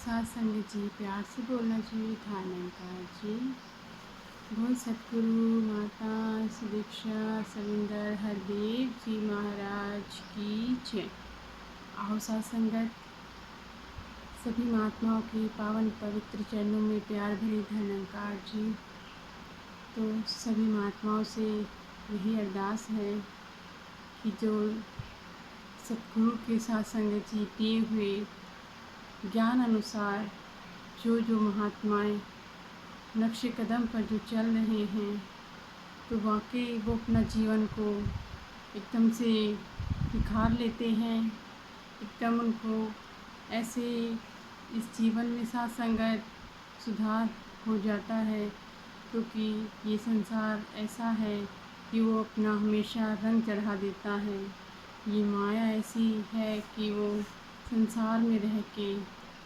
सत्संग जी, प्यार से बोलना चाहिए था अलंकार जी। बोल सतगुरु माता सुदीक्षा सविंदर हरदेव जी महाराज की जय। आओ साथ संगत, सभी महात्माओं के पावन पवित्र चरणों में प्यार भरी धनंकार जी। तो सभी महात्माओं से यही अरदास है कि जो सतगुरु के साथ संगत जी दिए हुए ज्ञान अनुसार जो जो महात्माएं नक्शे कदम पर जो चल रहे हैं, तो वाकई वो अपना जीवन को एकदम से निखार लेते हैं। एकदम उनको ऐसे इस जीवन में साथ संगत सुधार हो जाता है, क्योंकि ये संसार ऐसा है कि वो अपना हमेशा रंग चढ़ा देता है। ये माया ऐसी है कि वो संसार में रह के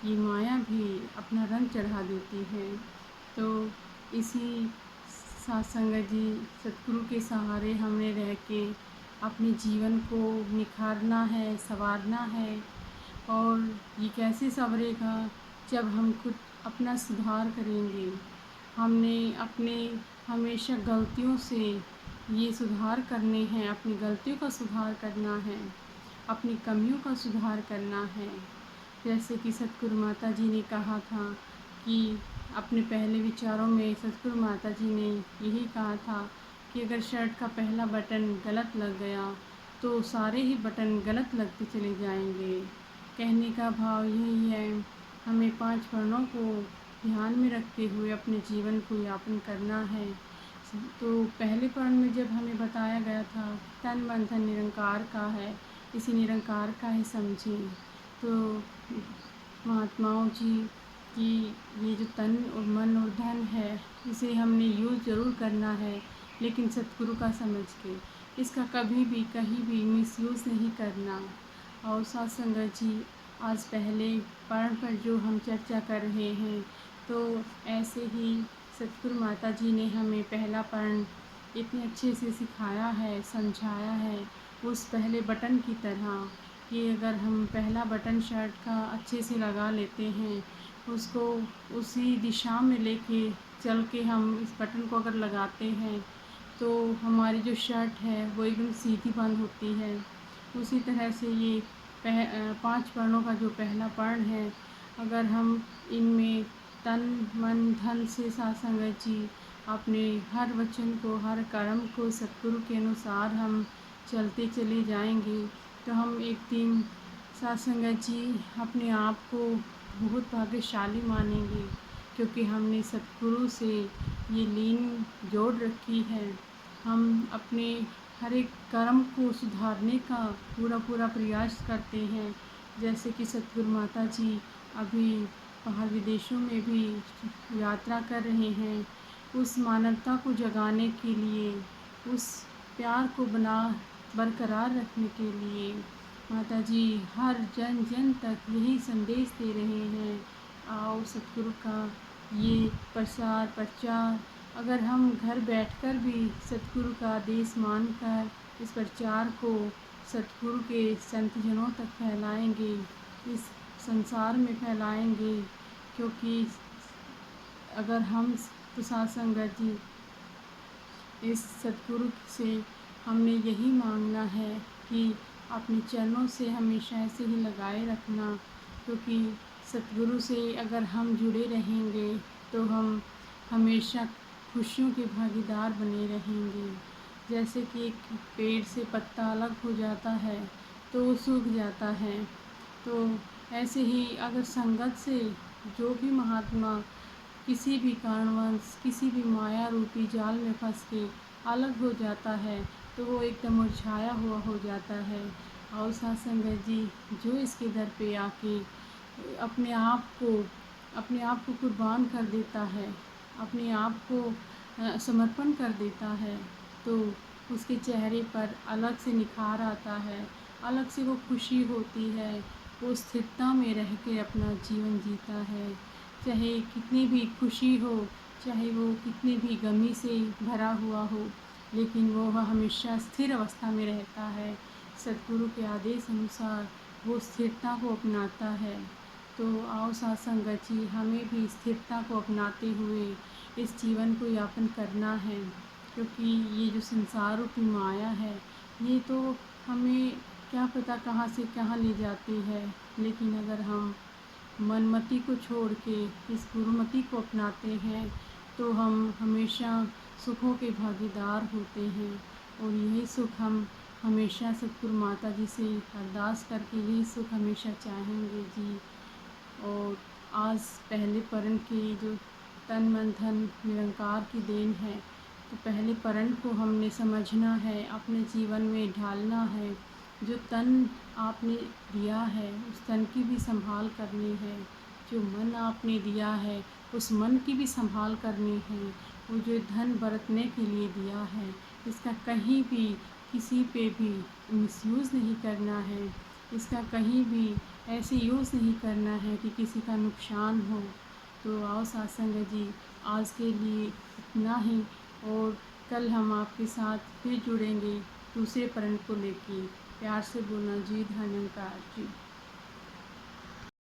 ये माया भी अपना रंग चढ़ा देती है। तो इसी साथ संगत जी सतगुरु के सहारे हमने रह के अपने जीवन को निखारना है, संवारना है। और ये कैसे संवरेगा? जब हम खुद अपना सुधार करेंगे। हमने अपने हमेशा गलतियों से ये सुधार करने हैं, अपनी गलतियों का सुधार करना है, अपनी कमियों का सुधार करना है। जैसे कि सतगुरु माता जी ने कहा था कि अपने पहले विचारों में सतगुरु माता जी ने यही कहा था कि अगर शर्ट का पहला बटन गलत लग गया तो सारे ही बटन गलत लगते चले जाएंगे। कहने का भाव यही है, हमें 5 वर्णों को ध्यान में रखते हुए अपने जीवन को यापन करना है। तो पहले पर्ण में जब हमें बताया गया था तन मन धन निरंकार का है, इसी निरंकार का ही समझें। तो महात्माओं जी कि ये जो तन और मन और धन है, इसे हमने यूज़ ज़रूर करना है, लेकिन सतगुरु का समझ के इसका कभी भी कहीं भी मिसयूज़ नहीं करना। और साथ संगत जी, आज पहले पर्ण पर जो हम चर्चा कर रहे हैं, तो ऐसे ही सतगुरु माता जी ने हमें पहला पर्ण इतने अच्छे से सिखाया है, समझाया है, उस पहले बटन की तरह कि अगर हम पहला बटन शर्ट का अच्छे से लगा लेते हैं, उसको उसी दिशा में लेके चल के हम इस बटन को अगर लगाते हैं, तो हमारी जो शर्ट है वो एकदम सीधी बंद होती है। उसी तरह से ये 5 वर्णों का जो पहला पर्ण है, अगर हम इनमें तन मन धन से साथ संगत जी अपने हर वचन को, हर कर्म को सतगुरु के अनुसार हम चलते चले जाएंगे, तो हम एक दिन साथ संगत जी अपने आप को बहुत भाग्यशाली मानेंगे, क्योंकि हमने सतगुरु से ये लीन जोड़ रखी है। हम अपने हर एक कर्म को सुधारने का पूरा प्रयास करते हैं। जैसे कि सतगुरु माता जी अभी बाहर विदेशों में भी यात्रा कर रहे हैं, उस मानवता को जगाने के लिए, उस प्यार को बरकरार रखने के लिए माता जी हर जन जन तक यही संदेश दे रहे हैं। आओ सतगुरु का ये प्रचार अगर हम घर बैठकर भी सतगुरु का आदेश मानकर इस प्रचार को सतगुरु के संतजनों तक फैलाएंगे, इस संसार में फैलाएंगे, क्योंकि अगर हम तो साथ संगत जी इस सतगुरु से हमने यही मांगना है कि अपने चरणों से हमेशा ऐसे ही लगाए रखना, क्योंकि सतगुरु से अगर हम जुड़े रहेंगे तो हम हमेशा खुशियों के भागीदार बने रहेंगे। जैसे कि एक पेड़ से पत्ता अलग हो जाता है तो वो सूख जाता है, तो ऐसे ही अगर संगत से जो भी महात्मा किसी भी कारणवश किसी भी माया रूपी जाल में फंस के अलग हो जाता है, तो वो एकदम मुरझाया हुआ हो जाता है। और साथ संगत जी जो इसके दर पे आके अपने आप को कुर्बान कर देता है, अपने आप को समर्पण कर देता है, तो उसके चेहरे पर अलग से निखार आता है, अलग से वो खुशी होती है, वो स्थिरता में रह के अपना जीवन जीता है। चाहे कितनी भी खुशी हो, चाहे वो कितनी भी गमी से भरा हुआ हो, लेकिन वो हमेशा स्थिर अवस्था में रहता है। सतगुरु के आदेश अनुसार वो स्थिरता को अपनाता है। तो आओ साथ संगत जी, हमें भी स्थिरता को अपनाते हुए इस जीवन को यापन करना है, क्योंकि ये जो संसार रूपी माया है, ये तो हमें क्या पता कहाँ से कहाँ ले जाती है। लेकिन अगर हम मनमति को छोड़ के इस गुरुमति को अपनाते हैं तो हम हमेशा सुखों के भागीदार होते हैं। और यही सुख हम हमेशा सतगुरु माता जी से अरदास करके यही सुख हमेशा चाहेंगे जी। और आज पहले परण की जो तन मन धन निरंकार की देन है, तो पहले परण को हमने समझना है, अपने जीवन में ढालना है। जो तन आपने दिया है उस तन की भी संभाल करनी है, जो मन आपने दिया है उस मन की भी संभाल करनी है। वो जो धन बरतने के लिए दिया है, इसका कहीं भी किसी पे भी मिसयूज़ नहीं करना है, इसका कहीं भी ऐसे यूज़ नहीं करना है कि किसी का नुकसान हो। तो आओ सत्संग जी, आज के लिए इतना ही, और कल हम आपके साथ फिर जुड़ेंगे दूसरे परण को लेके। प्यार से बोलना जी, धन्यवाद जी।